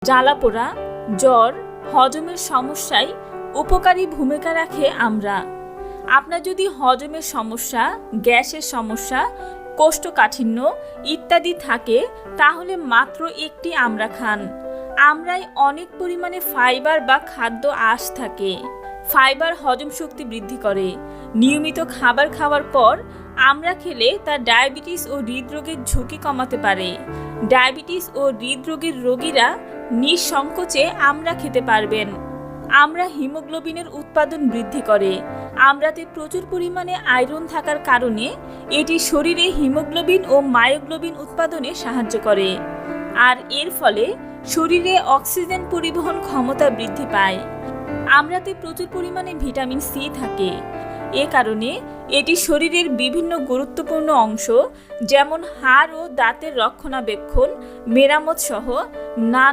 জ্বালাপোড়া, জ্বর, হজমের সমস্যায় উপকারী ভূমিকা রাখে আমড়া। আপনার যদি হজমের সমস্যা, গ্যাসের সমস্যা, কোষ্ঠকাঠিন্য ইত্যাদি থাকে তাহলে মাত্র একটি আমড়া খান। আমড়ায় অনেক পরিমাণে ফাইবার বা খাদ্য আঁশ থাকে। ফাইবার হজম শক্তি বৃদ্ধি করে। নিয়মিত খাবার খাওয়ার পর আমড়া খেলে তা ডায়াবেটিস ও হৃদরোগের ঝুঁকি কমাতে পারে। ডায়াবেটিস ও হৃদরোগের রোগীরা নিঃসংকোচে আমড়া খেতে পারবেন। আমড়া হিমোগ্লোবিনের উৎপাদন বৃদ্ধি করে। আমড়াতে প্রচুর পরিমাণে আয়রন থাকার কারণে এটি শরীরে হিমোগ্লোবিন ও মায়োগ্লোবিন উৎপাদনে সাহায্য করে, আর এর ফলে শরীরে অক্সিজেন পরিবহন ক্ষমতা বৃদ্ধি পায়। আমড়াতে প্রচুর পরিমাণে ভিটামিন সি থাকে। এ কারণে এটি শরীরের বিভিন্ন গুরুত্বপূর্ণ অংশ যেমন হাড় ও দাঁতের রক্ষণাবেক্ষণ, মেরামত সহ নানা